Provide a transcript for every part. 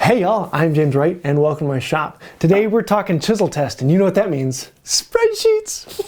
Hey y'all, I'm James Wright and welcome to my shop. Today we're talking chisel test and you know what that means. Spreadsheets!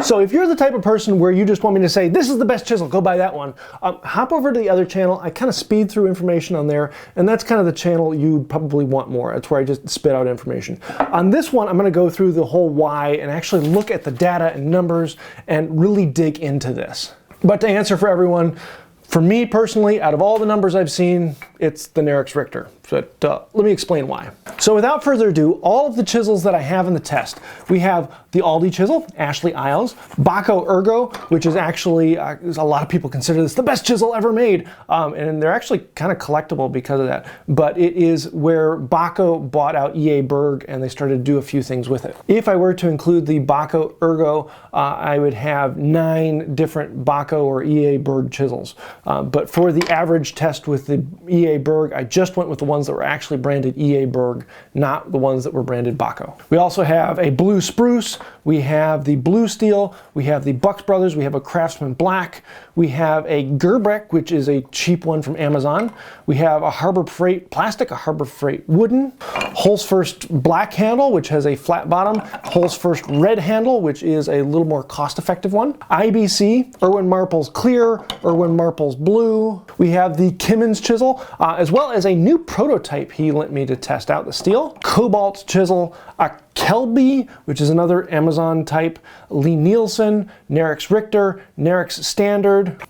So if you're the type of person where you just want me to say, this is the best chisel, go buy that one, hop over to the other channel. I kind of speed through information on there, and that's kind of the channel you probably want more. That's where I just spit out information. On this one, I'm going to go through the whole why and actually look at the data and numbers and really dig into this. But to answer for everyone, for me personally, out of all the numbers I've seen, it's the Nerix Richter. But let me explain why. So without further ado, all of the chisels that I have in the test, we have the Aldi chisel, Ashley Isles, Bahco Ergo, which is actually, a lot of people consider this the best chisel ever made. And they're actually kind of collectible because of that. But it is where Bahco bought out EA Berg and they started to do a few things with it. If I were to include the Bahco Ergo, I would have 9 different Bahco or EA Berg chisels. But for the average test with the EA Berg, I just went with the ones that were actually branded EA Berg, not the ones that were branded Bahco. We also have a Blue Spruce, we have the Blue Steel, we have the Bucks Brothers, we have a Craftsman Black, we have a Gerbeck, which is a cheap one from Amazon, we have a Harbor Freight plastic, a Harbor Freight wooden, Holes First black handle, which has a flat bottom, Holes First red handle, which is a little more cost-effective one, IBC, Irwin Marples clear, Irwin Marples blue, we have the Kimmins chisel, as well as a new prototype he lent me to test out, the steel, Cobalt chisel, a Kelby, which is another Amazon type, Lee Nielsen, Nerix Richter, Nerix Standard,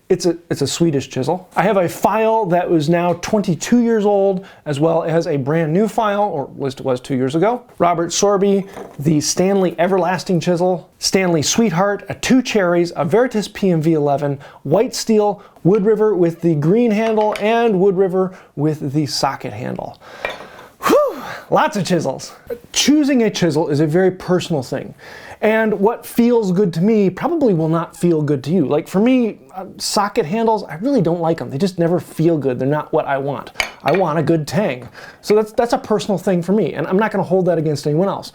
it's a Swedish chisel. I have a file that was now 22 years old, as well as a brand new file, or at least it was 2 years ago. Robert Sorby, the Stanley Everlasting chisel, Stanley Sweetheart, a 2 cherries, a Veritas PMV11, white steel, Wood River with the green handle, and Wood River with the socket handle. Whew, lots of chisels. Choosing a chisel is a very personal thing. And what feels good to me probably will not feel good to you. Like for me, socket handles, I really don't like them. They just never feel good. They're not what I want. I want a good tang. So that's a personal thing for me, and I'm not gonna hold that against anyone else.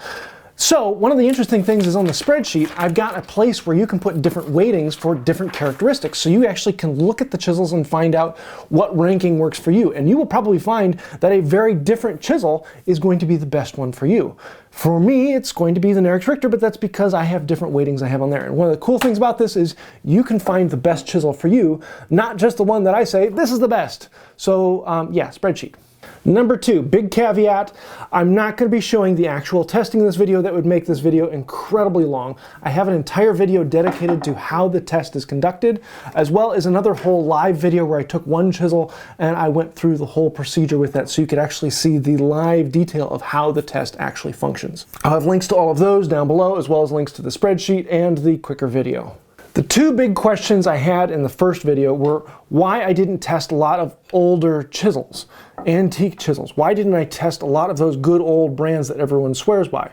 So one of the interesting things is on the spreadsheet, I've got a place where you can put different weightings for different characteristics. So you actually can look at the chisels and find out what ranking works for you. And you will probably find that a very different chisel is going to be the best one for you. For me, it's going to be the Nerix Richter, but that's because I have different weightings I have on there. And one of the cool things about this is you can find the best chisel for you, not just the one that I say, this is the best. So yeah, spreadsheet. Number 2, big caveat, I'm not going to be showing the actual testing in this video. That would make this video incredibly long. I have an entire video dedicated to how the test is conducted, as well as another whole live video where I took one chisel and I went through the whole procedure with that so you could actually see the live detail of how the test actually functions. I'll have links to all of those down below, as well as links to the spreadsheet and the quicker video. The 2 big questions I had in the first video were why I didn't test a lot of older chisels, antique chisels. Why didn't I test a lot of those good old brands that everyone swears by?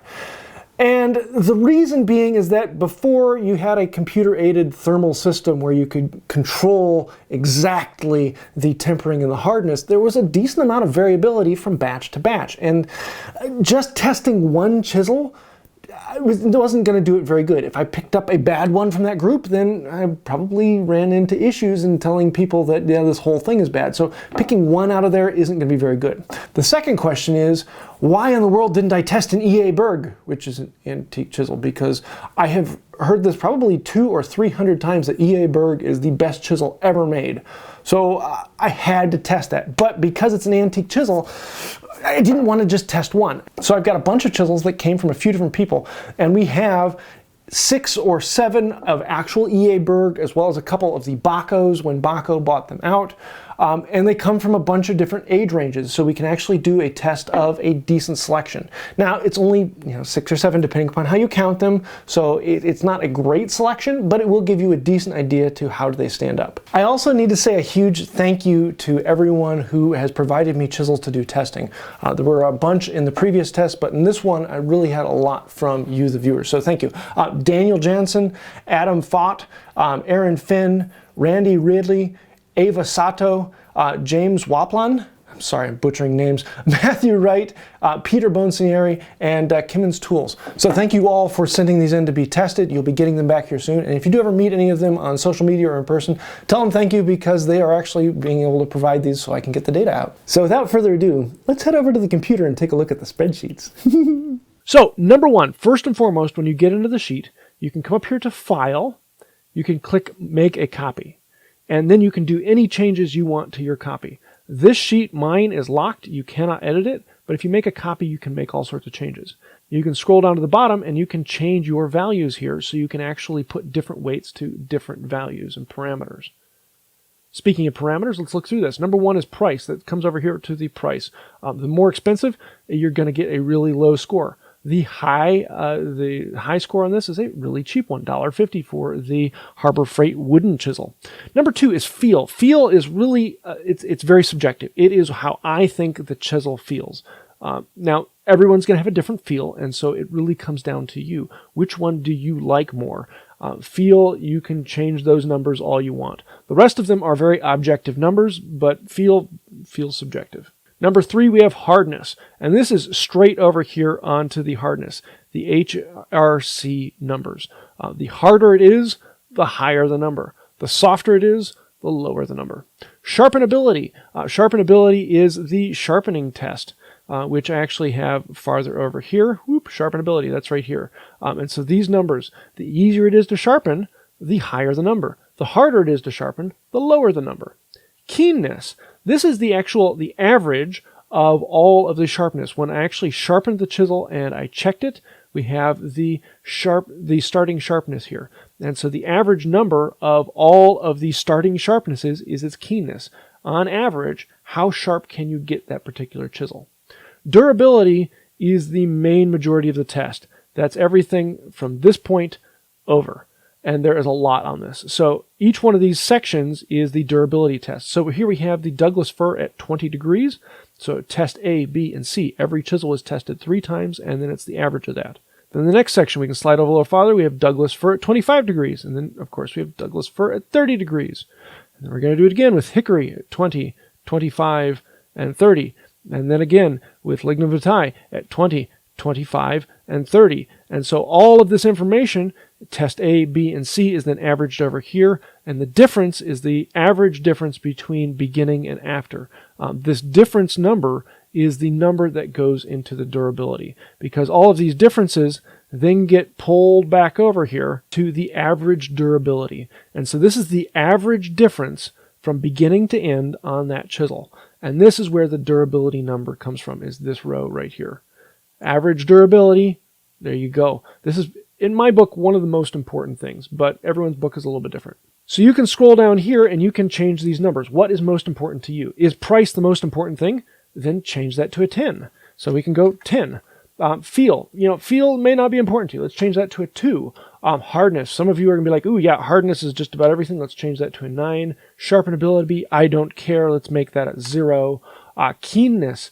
And the reason being is that before you had a computer-aided thermal system where you could control exactly the tempering and the hardness, there was a decent amount of variability from batch to batch. And just testing one chisel, I wasn't going to do it very good. If I picked up a bad one from that group, then I probably ran into issues in telling people that, yeah, this whole thing is bad. So picking one out of there isn't going to be very good. The second question is, why in the world didn't I test an EA Berg, which is an antique chisel? Because I have heard this probably 200 or 300 times that EA Berg is the best chisel ever made. So I had to test that. But because it's an antique chisel, I didn't want to just test one. So I've got a bunch of chisels that came from a few different people, and we have 6 or 7 of actual EA Berg, as well as a couple of the Bahcos when Bahco bought them out. And they come from a bunch of different age ranges, so we can actually do a test of a decent selection. Now, it's only 6 or 7 depending upon how you count them, so it's not a great selection, but it will give you a decent idea to how do they stand up. I also need to say a huge thank you to everyone who has provided me chisels to do testing. There were a bunch in the previous test, but in this one, I really had a lot from you, the viewers, so thank you. Daniel Jansen, Adam Fott, Aaron Fenn, Randy Ridley, Ava Sato, James Waplan, I'm sorry, I'm butchering names, Matthew Wright, Peter Bonsigneri, and Kimmons Tools. So thank you all for sending these in to be tested. You'll be getting them back here soon. And if you do ever meet any of them on social media or in person, tell them thank you, because they are actually being able to provide these so I can get the data out. So without further ado, let's head over to the computer and take a look at the spreadsheets. So number one, first and foremost, when you get into the sheet, you can come up here to File, you can click Make a Copy, and then you can do any changes you want to your copy. This sheet, mine, is locked. You cannot edit it, but if you make a copy, you can make all sorts of changes. You can scroll down to the bottom and you can change your values here, so you can actually put different weights to different values and parameters. Speaking of parameters, let's look through this. Number one is price. That comes over here to the price. The more expensive, you're going to get a really low score. The high score on this is a really cheap one, $1.50 for the Harbor Freight wooden chisel. Number two is feel. Feel is really, it's very subjective. It is how I think the chisel feels. Now, everyone's going to have a different feel, and so it really comes down to you. Which one do you like more? Feel, you can change those numbers all you want. The rest of them are very objective numbers, but feels subjective. Number three, we have hardness, and this is straight over here onto the hardness, the HRC numbers. The harder it is, the higher the number. The softer it is, the lower the number. Sharpenability. Sharpenability is the sharpening test, which I actually have farther over here. Whoop, sharpenability, that's right here. And so these numbers, the easier it is to sharpen, the higher the number. The harder it is to sharpen, the lower the number. Keenness. This is the average of all of the sharpness. When I actually sharpened the chisel and I checked it, we have the starting sharpness here. And so the average number of all of the starting sharpnesses is its keenness. On average, how sharp can you get that particular chisel? Durability is the main majority of the test. That's everything from this point over. And there is a lot on this. So each one of these sections is the durability test. So here we have the Douglas fir at 20 degrees. So test A, B, and C. Every chisel is tested 3 times, and then it's the average of that. Then the next section, we can slide over a little farther. We have Douglas fir at 25 degrees. And then, of course, we have Douglas fir at 30 degrees. And then we're going to do it again with hickory at 20, 25, and 30. And then again with lignum vitae at 20, 25, and 30. And so all of this information, test A, B, and C, is then averaged over here, and the difference is the average difference between beginning and after. This difference number is the number that goes into the durability, because all of these differences then get pulled back over here to the average durability. And so this is the average difference from beginning to end on that chisel. And this is where the durability number comes from, is this row right here. Average durability, there you go. This is, in my book, one of the most important things, but everyone's book is a little bit different. So you can scroll down here and you can change these numbers. What is most important to you? Is price the most important thing? Then change that to a 10. So we can go 10. Feel. Feel may not be important to you. Let's change that to a 2. Hardness. Some of you are going to be like, ooh, yeah, hardness is just about everything. Let's change that to a 9. Sharpenability, I don't care. Let's make that a 0. Keenness.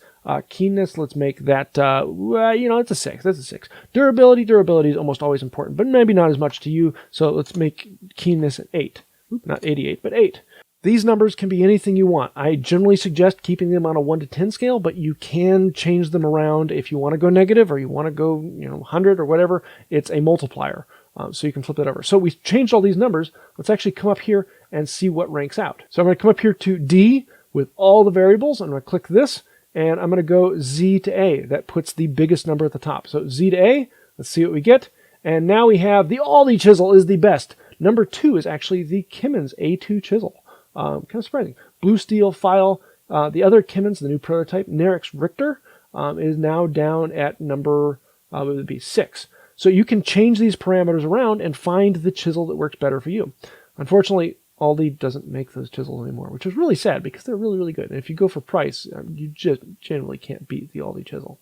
Keenness, let's make that, it's a 6. That's a 6. Durability is almost always important, but maybe not as much to you. So let's make keenness an 8. Oop, not 88, but 8. These numbers can be anything you want. I generally suggest keeping them on a 1 to 10 scale, but you can change them around if you want to go negative or you want to go 100 or whatever. It's a multiplier, so you can flip it over. So we've changed all these numbers. Let's actually come up here and see what ranks out. So I'm going to come up here to D with all the variables. I'm going to click this, and I'm going to go Z to A. That puts the biggest number at the top. So Z to A, let's see what we get. And now we have the Aldi chisel is the best. Number 2 is actually the Kimmons A2 chisel. Kind of surprising. Blue steel file. The other Kimmons, the new prototype, Nerix Richter, is now down at number, what would it be, 6. So you can change these parameters around and find the chisel that works better for you. Unfortunately, Aldi doesn't make those chisels anymore, which is really sad because they're really, really good. And if you go for price, you just generally can't beat the Aldi chisel.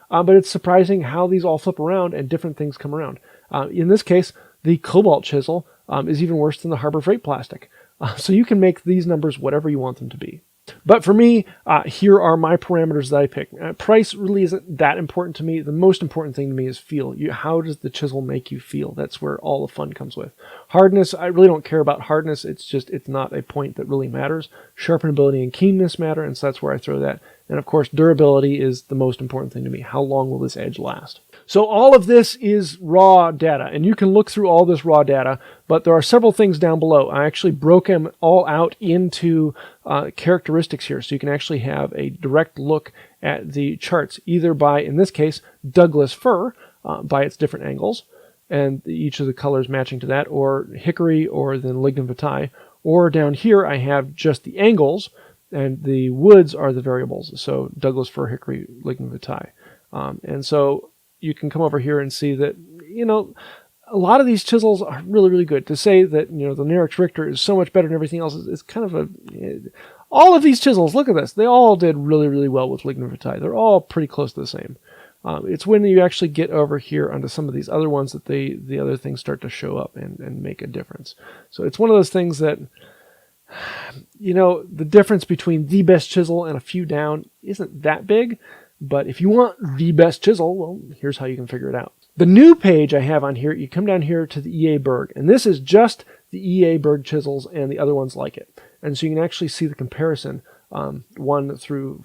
But it's surprising how these all flip around and different things come around. In this case, the Cobalt chisel is even worse than the Harbor Freight plastic. So you can make these numbers whatever you want them to be. But for me, here are my parameters that I pick. Price really isn't that important to me. The most important thing to me is feel. How does the chisel make you feel? That's where all the fun comes with. Hardness, I really don't care about hardness. It's not a point that really matters. Sharpenability and keenness matter, and so that's where I throw that. And of course, durability is the most important thing to me. How long will this edge last? So all of this is raw data, and you can look through all this raw data, but there are several things down below. I actually broke them all out into characteristics here, so you can actually have a direct look at the charts, either by, in this case, Douglas fir, by its different angles, and each of the colors matching to that, or hickory, or then lignum vitae, or down here I have just the angles, and the woods are the variables, so Douglas fir, hickory, lignum vitae. And so you can come over here and see that, a lot of these chisels are really, really good. To say that, the Nerix Richter is so much better than everything else is kind of all of these chisels, look at this, they all did really, really well with lignum vitae. They're all pretty close to the same. It's when you actually get over here onto some of these other ones that the other things start to show up and make a difference. So it's one of those things that, the difference between the best chisel and a few down isn't that big. But if you want the best chisel, well, here's how you can figure it out. The new page I have on here, you come down here to the EA Berg, and this is just the EA Berg chisels and the other ones like it. And so you can actually see the comparison, 1 through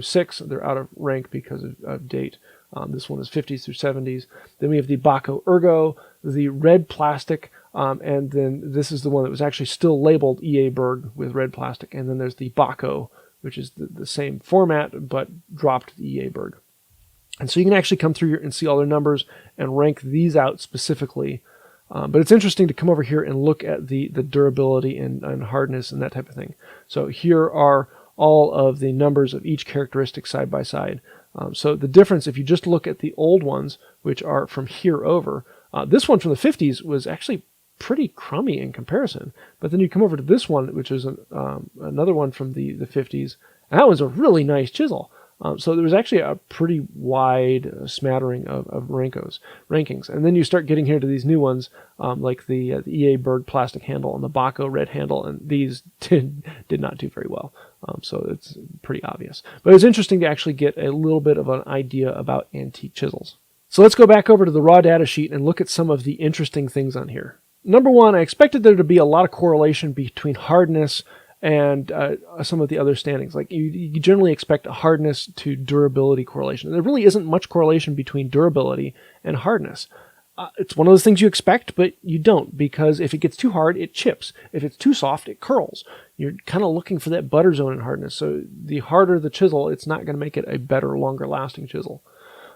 6. They're out of rank because of date. This one is 50s through 70s. Then we have the Baco Ergo, the red plastic, and then this is the one that was actually still labeled EA Berg with red plastic. And then there's the Baco, which is the same format, but dropped the EA Berg. And so you can actually come through here and see all their numbers and rank these out specifically. But it's interesting to come over here and look at the durability and hardness and that type of thing. So here are all of the numbers of each characteristic side by side. So the difference, if you just look at the old ones, which are from here over, this one from the 50s was actually pretty crummy in comparison. But then you come over to this one, which is another one from the 50s, and that was a really nice chisel. So there was actually a pretty wide smattering of rankings. And then you start getting here to these new ones, like the EA Berg plastic handle and the Baco red handle, and these did not do very well. So it's pretty obvious. But it's interesting to actually get a little bit of an idea about antique chisels. So let's go back over to the raw data sheet and look at some of the interesting things on here. Number one, I expected there to be a lot of correlation between hardness and some of the other standings. Like you generally expect a hardness to durability correlation. There really isn't much correlation between durability and hardness. It's one of those things you expect, but you don't, because if it gets too hard, it chips. If it's too soft, it curls. You're kind of looking for that butter zone in hardness. So the harder the chisel, it's not going to make it a better, longer lasting chisel.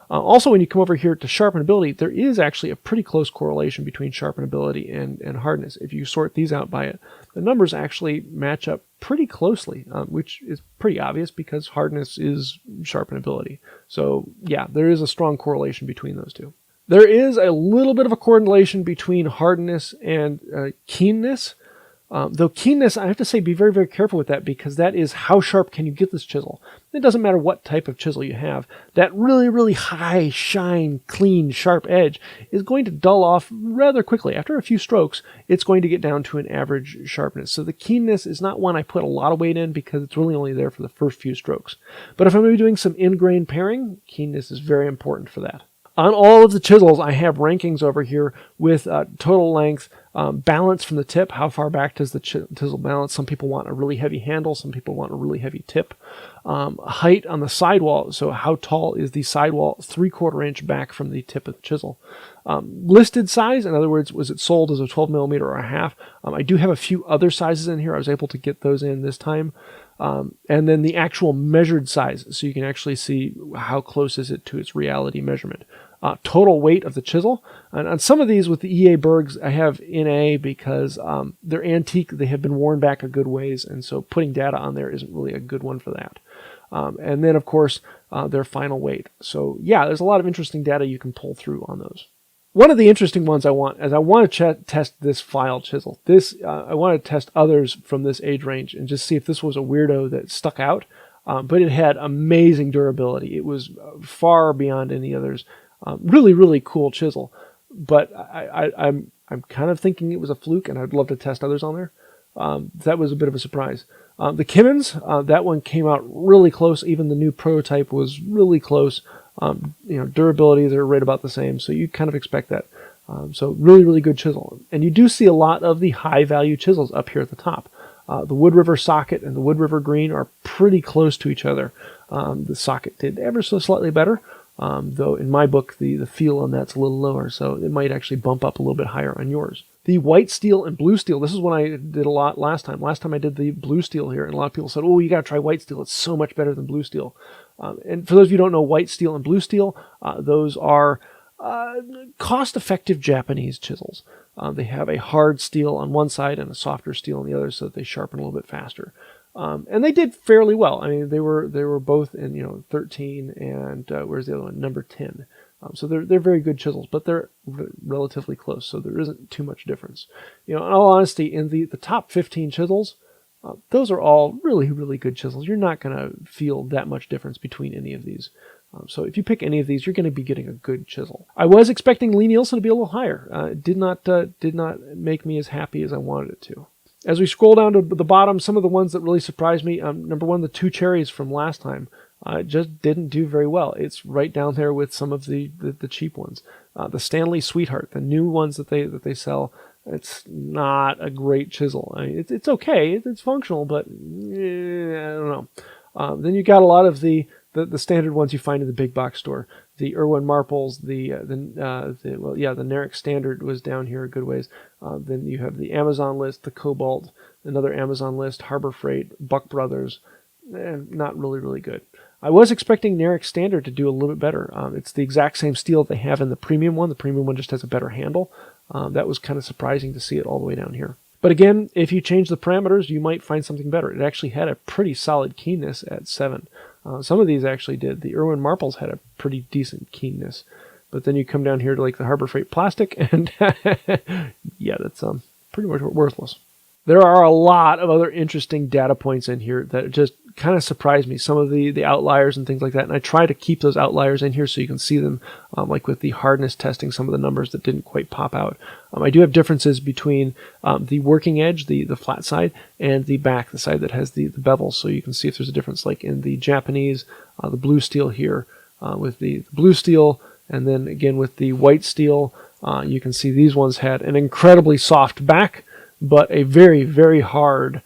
Also, when you come over here to sharpenability, there is actually a pretty close correlation between sharpenability and hardness. If you sort these out by it, the numbers actually match up pretty closely, which is pretty obvious because hardness is sharpenability. So yeah, there is a strong correlation between those two. There is a little bit of a correlation between hardness and keenness. Though keenness, I have to say, be very, very careful with that, because that is how sharp can you get this chisel. It doesn't matter what type of chisel you have. That really, really high, shine, clean, sharp edge is going to dull off rather quickly. After a few strokes, it's going to get down to an average sharpness. So the keenness is not one I put a lot of weight in, because it's really only there for the first few strokes. But if I'm going to be doing some in-grain pairing, keenness is very important for that. On all of the chisels, I have rankings over here with total length, balance from the tip. How far back does the chisel balance? Some people want a really heavy handle. Some people want a really heavy tip. Height on the sidewall. So how tall is the sidewall? 3/4 inch back from the tip of the chisel. Listed size, in other words, was it sold as a 12 millimeter or a half? I do have a few other sizes in here. I was able to get those in this time. And then the actual measured size, so you can actually see how close is it to its reality measurement. Total weight of the chisel. And on some of these with the EA Bergs, I have NA because they're antique. They have been worn back a good ways, and so putting data on there isn't really a good one for that. And then, of course, their final weight. So yeah, there's a lot of interesting data you can pull through on those. One of the interesting ones I want to test this file chisel. I want to test others from this age range and just see if this was a weirdo that stuck out. But it had amazing durability. It was far beyond any others. Really, really cool chisel. But I'm kind of thinking it was a fluke, and I'd love to test others on there. That was a bit of a surprise. The Kimmins, that one came out really close. Even the new prototype was really close. Durability, they're right about the same, so you kind of expect that. So really, really good chisel. And you do see a lot of the high-value chisels up here at the top. The Wood River Socket and the Wood River Green are pretty close to each other. The Socket did ever so slightly better, though in my book the feel on that's a little lower, so it might actually bump up a little bit higher on yours. The white steel and blue steel, this is one I did a lot last time. Last time I did the blue steel here, and a lot of people said, oh, you got to try white steel. It's so much better than blue steel. And for those of you who don't know, white steel and blue steel, those are cost-effective Japanese chisels. They have a hard steel on one side and a softer steel on the other, so that they sharpen a little bit faster. And they did fairly well. I mean, they were both in 13 and where's the other one? Number 10. So they're very good chisels, but they're relatively close, so there isn't too much difference. In all honesty, in the top 15 chisels, those are all really, really good chisels. You're not going to feel that much difference between any of these. So if you pick any of these, you're going to be getting a good chisel. I was expecting Lee Nielsen to be a little higher. It did not make me as happy as I wanted it to. As we scroll down to the bottom, some of the ones that really surprised me, number one, the Two Cherries from last time, just didn't do very well. It's right down there with some of the cheap ones. The Stanley Sweetheart, the new ones that they sell, it's not a great chisel. I mean, it's okay, it's functional, but I don't know. Then you got a lot of the standard ones you find in the big box store. The Irwin Marples, the Narek Standard was down here a good ways. Then you have the Amazon list, the Cobalt, another Amazon list, Harbor Freight, Buck Brothers. Not really, really good. I was expecting Narek Standard to do a little bit better. It's the exact same steel they have in the premium one. The premium one just has a better handle. That was kind of surprising to see it all the way down here. But again, if you change the parameters, you might find something better. It actually had a pretty solid keenness at 7. Some of these actually did. The Irwin Marples had a pretty decent keenness. But then you come down here to like the Harbor Freight plastic, and yeah, that's pretty much worthless. There are a lot of other interesting data points in here that just kind of surprised me. Some of the outliers and things like that. And I try to keep those outliers in here so you can see them, like with the hardness testing, some of the numbers that didn't quite pop out. I do have differences between the working edge, the flat side, and the back, the side that has the bevels. So you can see if there's a difference, like in the Japanese, the blue steel here with the blue steel, and then again with the white steel, you can see these ones had an incredibly soft back, but a very, very hard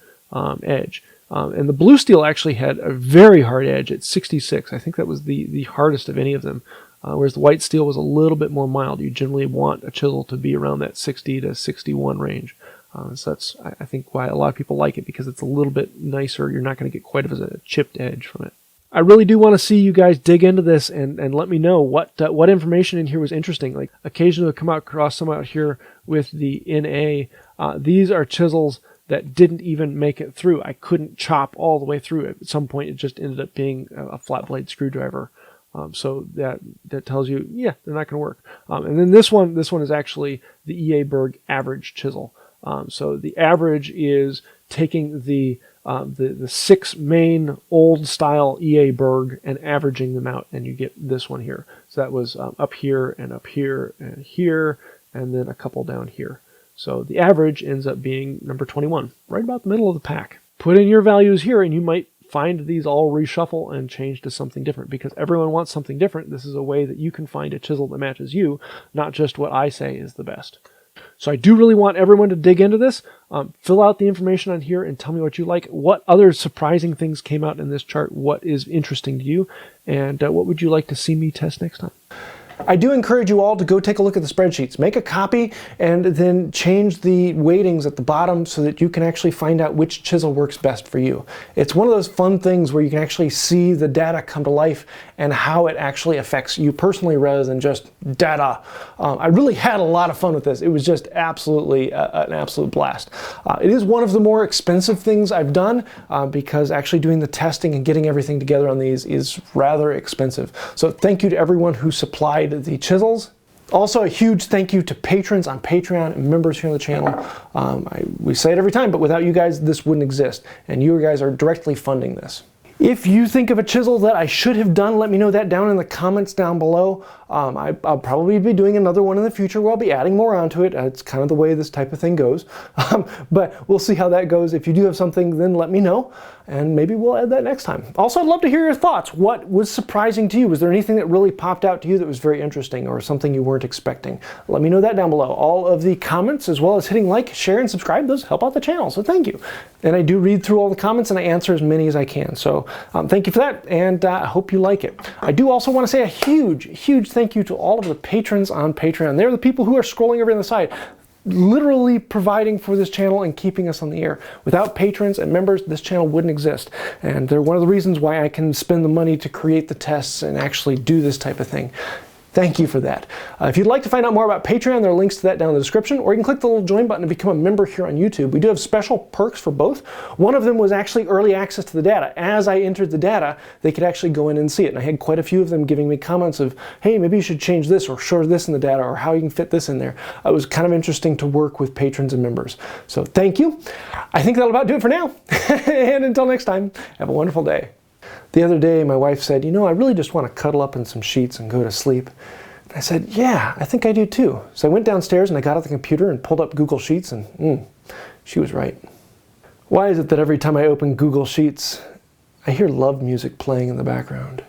edge. And the blue steel actually had a very hard edge at 66. I think that was the hardest of any of them. Whereas the white steel was a little bit more mild. You generally want a chisel to be around that 60 to 61 range. So that's, I think, why a lot of people like it, because it's a little bit nicer. You're not going to get quite as a chipped edge from it. I really do want to see you guys dig into this and let me know what information in here was interesting. Like occasionally I'll come across some out here with the NA. These are chisels that didn't even make it through. I couldn't chop all the way through it. At some point, it just ended up being a flat blade screwdriver. So that tells you, yeah, they're not going to work. And then this one is actually the EA Berg average chisel. So the average is taking the 6 main old style EA Berg and averaging them out, and you get this one here. So that was up here and up here and here, and then a couple down here. So the average ends up being number 21, right about the middle of the pack. Put in your values here, and you might find these all reshuffle and change to something different, because everyone wants something different. This is a way that you can find a chisel that matches you, not just what I say is the best. So I do really want everyone to dig into this. Fill out the information on here and tell me what you like. What other surprising things came out in this chart? What is interesting to you? And what would you like to see me test next time? I do encourage you all to go take a look at the spreadsheets. Make a copy and then change the weightings at the bottom so that you can actually find out which chisel works best for you. It's one of those fun things where you can actually see the data come to life and how it actually affects you personally rather than just data. I really had a lot of fun with this. It was just absolutely an absolute blast. It is one of the more expensive things I've done because actually doing the testing and getting everything together on these is rather expensive. So thank you to everyone who supplied the chisels. Also, a huge thank you to patrons on Patreon and members here on the channel. We say it every time, but without you guys, this wouldn't exist. And you guys are directly funding this. If you think of a chisel that I should have done, let me know that down in the comments down below. I'll probably be doing another one in the future where I'll be adding more onto it. It's kind of the way this type of thing goes. But we'll see how that goes. If you do have something, then let me know, and maybe we'll add that next time. Also, I'd love to hear your thoughts. What was surprising to you? Was there anything that really popped out to you that was very interesting or something you weren't expecting? Let me know that down below. All of the comments, as well as hitting like, share, and subscribe, those help out the channel, so thank you. And I do read through all the comments and I answer as many as I can. So thank you for that, and I hope you like it. I do also want to say a huge thank you to all of the patrons on Patreon. They're the people who are scrolling over on the side, literally providing for this channel and keeping us on the air. Without patrons and members, this channel wouldn't exist. And they're one of the reasons why I can spend the money to create the tests and actually do this type of thing. Thank you for that. If you'd like to find out more about Patreon, there are links to that down in the description, or you can click the little join button to become a member here on YouTube. We do have special perks for both. One of them was actually early access to the data. As I entered the data, they could actually go in and see it. And I had quite a few of them giving me comments of, hey, maybe you should change this or show this in the data, or how you can fit this in there. It was kind of interesting to work with patrons and members. So thank you. I think that'll about do it for now. And until next time, have a wonderful day. The other day, my wife said, you know, I really just want to cuddle up in some sheets and go to sleep. And I said, yeah, I think I do too. So I went downstairs and I got out the computer and pulled up Google Sheets, and she was right. Why is it that every time I open Google Sheets, I hear love music playing in the background?